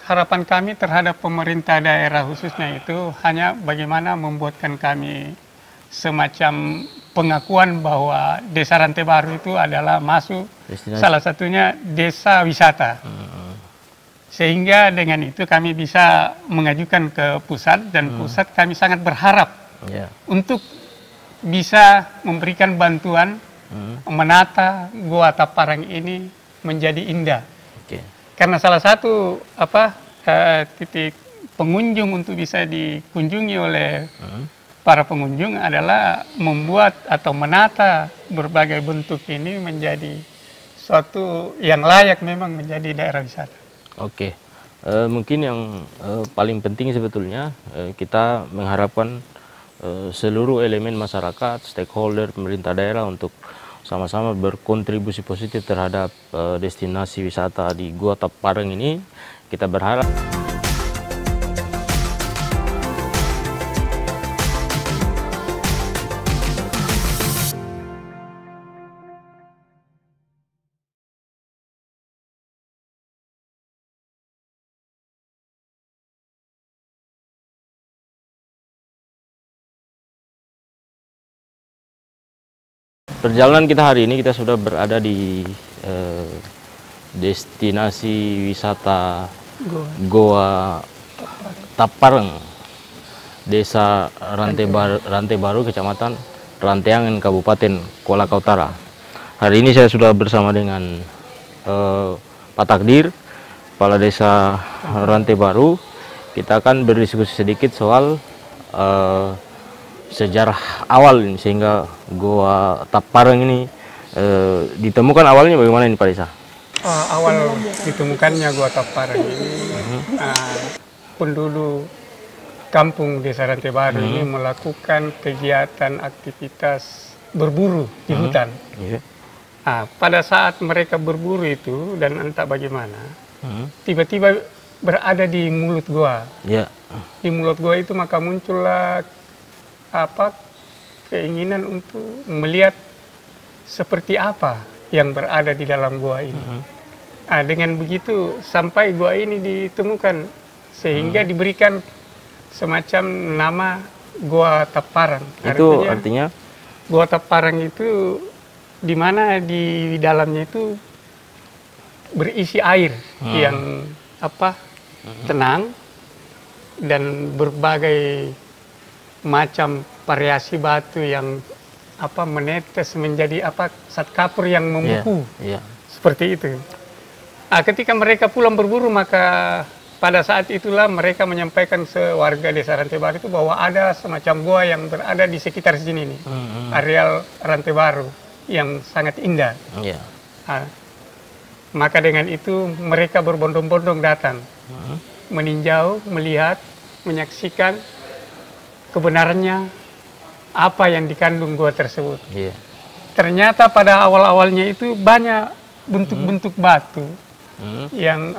harapan kami terhadap pemerintah daerah khususnya itu hanya bagaimana membuatkan kami semacam pengakuan bahwa Desa Rantai Baru itu adalah masuk Destinasi. salah satunya desa wisata. Sehingga dengan itu kami bisa mengajukan ke pusat dan pusat kami sangat berharap untuk bisa memberikan bantuan menata Gua Taparang ini menjadi indah. Karena salah satu titik pengunjung untuk bisa dikunjungi oleh para pengunjung adalah membuat atau menata berbagai bentuk ini menjadi suatu yang layak memang menjadi daerah wisata. Oke, mungkin yang paling penting sebetulnya kita mengharapkan seluruh elemen masyarakat, stakeholder, pemerintah daerah untuk sama-sama berkontribusi positif terhadap destinasi wisata di Gua Taparang ini. Kita berharap perjalanan kita hari ini, kita sudah berada di destinasi wisata Gua Taparang, Desa Rantai Baru, Kecamatan Ranteangan, Kabupaten Kolaka Utara. Hari ini saya sudah bersama dengan Pak Takdir, Kepala Desa Rantai Baru. Kita akan berdiskusi sedikit soal sejarah awal ini, sehingga Gua Taparang ini ditemukan awalnya bagaimana ini Pak Desa? Awal ditemukannya Gua Taparang ini penduduk kampung Desa Rantai Baru ini melakukan kegiatan aktivitas berburu di hutan. Pada saat mereka berburu itu dan entah bagaimana tiba-tiba berada di mulut gua. Di mulut gua itu maka muncullah keinginan untuk melihat seperti apa yang berada di dalam gua ini. Dengan begitu sampai gua ini ditemukan sehingga diberikan semacam nama Gua Taparang. Itu artinya Gua Taparang itu di mana di dalamnya itu berisi air yang tenang dan berbagai macam variasi batu yang menetes menjadi zat kapur yang membeku. Seperti itu. Ketika mereka pulang berburu, maka pada saat itulah mereka menyampaikan warga Desa Rantai Baru itu bahwa ada semacam gua yang berada di sekitar sini nih, areal Rantai Baru yang sangat indah. Maka dengan itu mereka berbondong-bondong datang, meninjau, melihat, menyaksikan kebenarannya apa yang dikandung gua tersebut. Ternyata pada awal-awalnya itu banyak bentuk-bentuk batu yang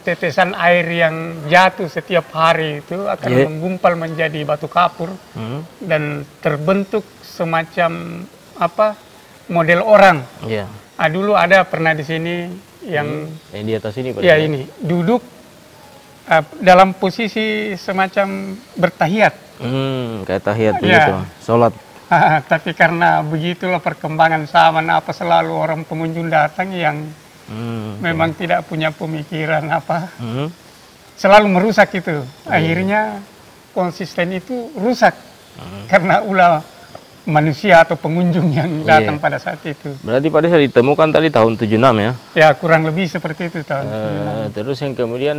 tetesan air yang jatuh setiap hari itu akan menggumpal menjadi batu kapur dan terbentuk semacam model orang. Dulu ada pernah di sini yang di atas ini Pak. Ini duduk dalam posisi semacam bertahiyat. Kayak tahiyat begitu, sholat. Tapi karena begitulah perkembangan zaman selalu orang pengunjung datang yang memang tidak punya pemikiran selalu merusak itu. Akhirnya konsisten itu rusak karena ulah manusia atau pengunjung yang datang pada saat itu. Berarti Pak Desa ditemukan tadi tahun 76 ya? Ya, kurang lebih seperti itu tahun 76. Terus yang kemudian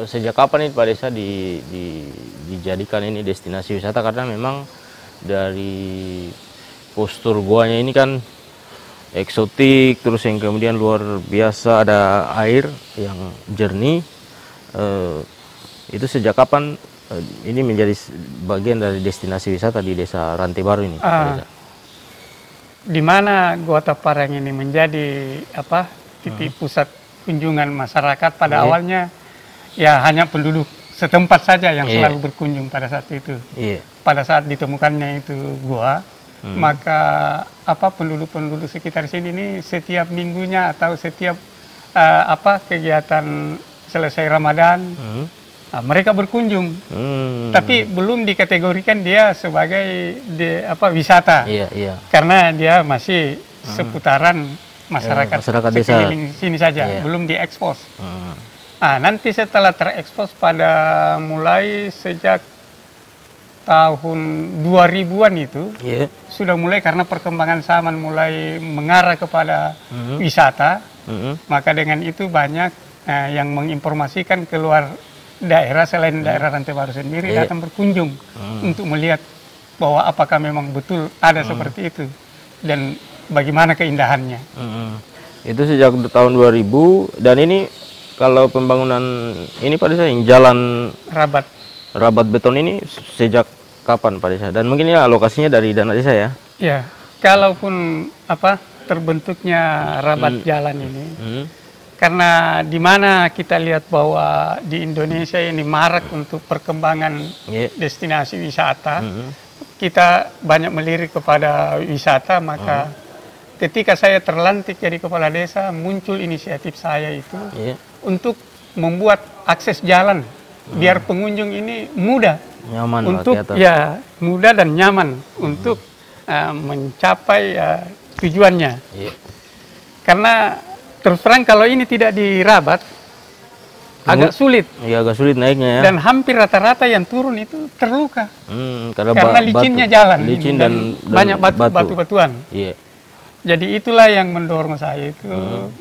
sejak kapan ini Pak Desa dijadikan ini destinasi wisata? Karena memang dari postur guanya ini kan eksotik, terus yang kemudian luar biasa, ada air yang jernih. Itu sejak kapan ini menjadi bagian dari destinasi wisata di Desa Rantai Baru ini? Di mana Gua Taparang ini menjadi titik pusat kunjungan masyarakat pada awalnya, ya hanya penduduk setempat saja yang selalu berkunjung pada saat itu. Pada saat ditemukannya itu gua, maka penduduk-penduduk sekitar sini ini setiap minggunya atau setiap kegiatan selesai Ramadan, nah, mereka berkunjung. Tapi belum dikategorikan dia sebagai wisata. Iya, iya. Karena dia masih seputaran masyarakat desa sekeliling sini saja, belum diekspos. Nah, nanti setelah terekspos pada mulai sejak tahun 2000-an itu, sudah mulai karena perkembangan zaman mulai mengarah kepada wisata, maka dengan itu banyak yang menginformasikan keluar daerah selain daerah Rantai Baru sendiri datang berkunjung untuk melihat bahwa apakah memang betul ada seperti itu dan bagaimana keindahannya. Itu sejak tahun 2000 dan ini kalau pembangunan ini Pak Desa yang jalan Rabat beton ini sejak kapan Pak Desa? Dan mungkin ya lokasinya dari dana desa ya? Ya, kalaupun terbentuknya Rabat jalan ini, karena di mana kita lihat bahwa di Indonesia ini marak untuk perkembangan destinasi wisata, kita banyak melirik kepada wisata, maka ketika saya terlantik jadi kepala desa, muncul inisiatif saya itu untuk membuat akses jalan biar pengunjung ini mudah, nyaman untuk mudah dan nyaman untuk mencapai tujuannya. Karena terus terang kalau ini tidak dirabat agak sulit. Iya, agak sulit naiknya ya. Dan hampir rata-rata yang turun itu terluka. Karena licinnya jalan, licin dan banyak batu-batuan. Iya. Jadi itulah yang mendorong saya itu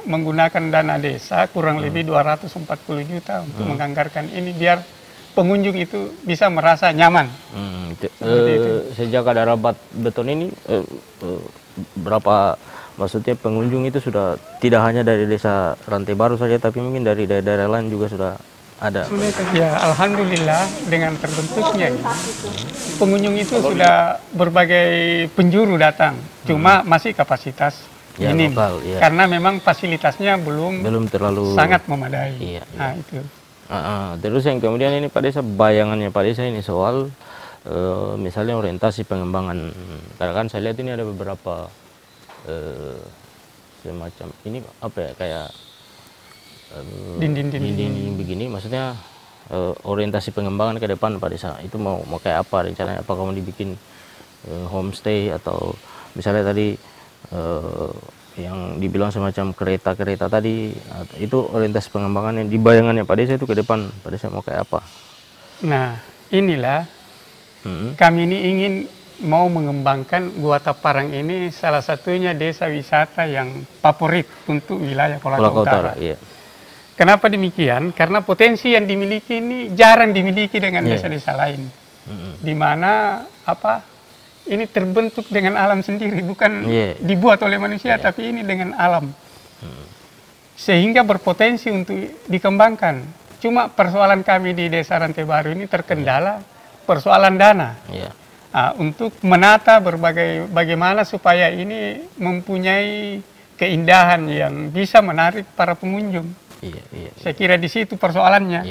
menggunakan dana desa kurang lebih 240 juta untuk menganggarkan ini biar pengunjung itu bisa merasa nyaman. Sejak ada Rabat beton ini berapa, maksudnya pengunjung itu sudah tidak hanya dari desa Rantai Baru saja, tapi mungkin dari daerah-daerah lain juga sudah ada. Ya, alhamdulillah dengan terbentuknya ini, pengunjung itu sudah berbagai penjuru datang. Cuma masih kapasitas minim, karena memang fasilitasnya belum terlalu sangat memadai. Nah, itu. Terus yang kemudian ini Pak Desa, bayangannya Pak Desa ini soal misalnya orientasi pengembangan. Karena kan saya lihat ini ada beberapa semacam ini kayak dinding begini, maksudnya orientasi pengembangan ke depan Pak Desa itu mau kayak apa rencananya? Apakah mau dibikin homestay atau misalnya tadi yang dibilang semacam kereta-kereta tadi, itu orientasi pengembangannya di bayangannya Pak Desa itu ke depan Pak Desa mau kayak apa? Nah, inilah kami ini ingin mau mengembangkan Gua Taparang ini salah satunya desa wisata yang favorit untuk wilayah Kolaka Utara. Iya. Kenapa demikian? Karena potensi yang dimiliki ini jarang dimiliki dengan desa-desa lain. Di mana ini terbentuk dengan alam sendiri, bukan dibuat oleh manusia, tapi ini dengan alam. Sehingga berpotensi untuk dikembangkan. Cuma persoalan kami di Desa Rantai Baru ini terkendala persoalan dana. Untuk menata bagaimana supaya ini mempunyai keindahan yang bisa menarik para pengunjung. Saya kira di situ persoalannya.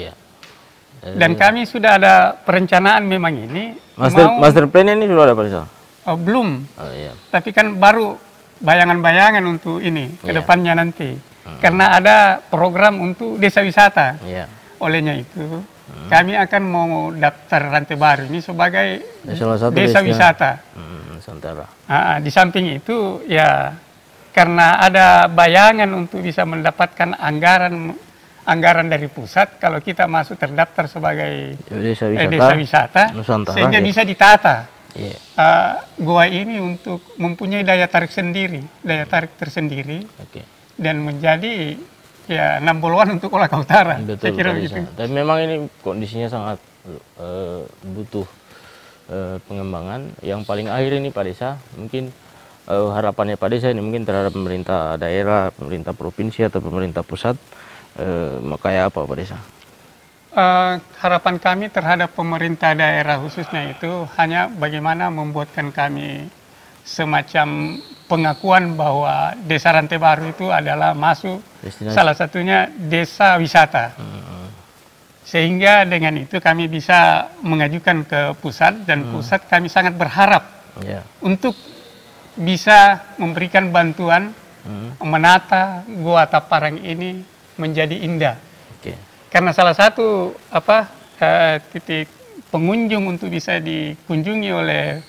Dan kami sudah ada perencanaan memang ini. Master plan ini sudah ada Pak Desa? Belum. Tapi kan baru bayangan-bayangan untuk ini ke depannya nanti. Karena ada program untuk desa wisata. Olehnya itu kami akan mau daftar Rantai Baru ini sebagai desa wisata. Di samping itu ya karena ada bayangan untuk bisa mendapatkan anggaran dari pusat kalau kita masuk terdaftar sebagai desa wisata sehingga bisa ditata gua ini untuk mempunyai daya tarik tersendiri dan menjadi number one untuk Kolaka Utara. Betul, saya kira begitu. Tapi memang ini kondisinya sangat butuh pengembangan. Yang paling akhir ini Pak Desa, mungkin harapannya Pak Desa ini mungkin terhadap pemerintah daerah, pemerintah provinsi atau pemerintah pusat, kayak apa Pak Desa? Harapan kami terhadap pemerintah daerah khususnya itu hanya bagaimana membuatkan kami semacam pengakuan bahwa Desa Rantai Baru itu adalah masuk salah satunya desa wisata. Sehingga dengan itu kami bisa mengajukan ke pusat dan pusat kami sangat berharap untuk bisa memberikan bantuan menata Gua Taparang ini menjadi indah. karena salah satu titik pengunjung untuk bisa dikunjungi oleh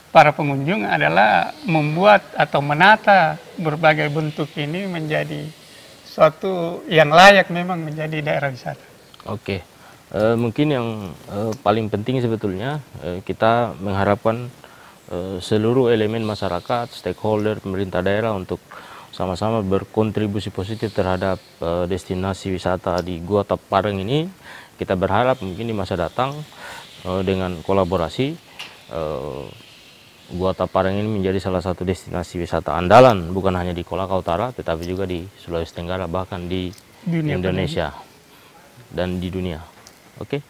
para pengunjung adalah membuat atau menata berbagai bentuk ini menjadi suatu yang layak memang menjadi daerah wisata. Oke, mungkin yang paling penting sebetulnya kita mengharapkan seluruh elemen masyarakat, stakeholder, pemerintah daerah untuk sama-sama berkontribusi positif terhadap destinasi wisata di Gua Tapareng ini. Kita berharap mungkin di masa datang dengan kolaborasi Gua Tapareng ini menjadi salah satu destinasi wisata andalan bukan hanya di Kolaka Utara tetapi juga di Sulawesi Tenggara bahkan di Indonesia dan di dunia. Oke.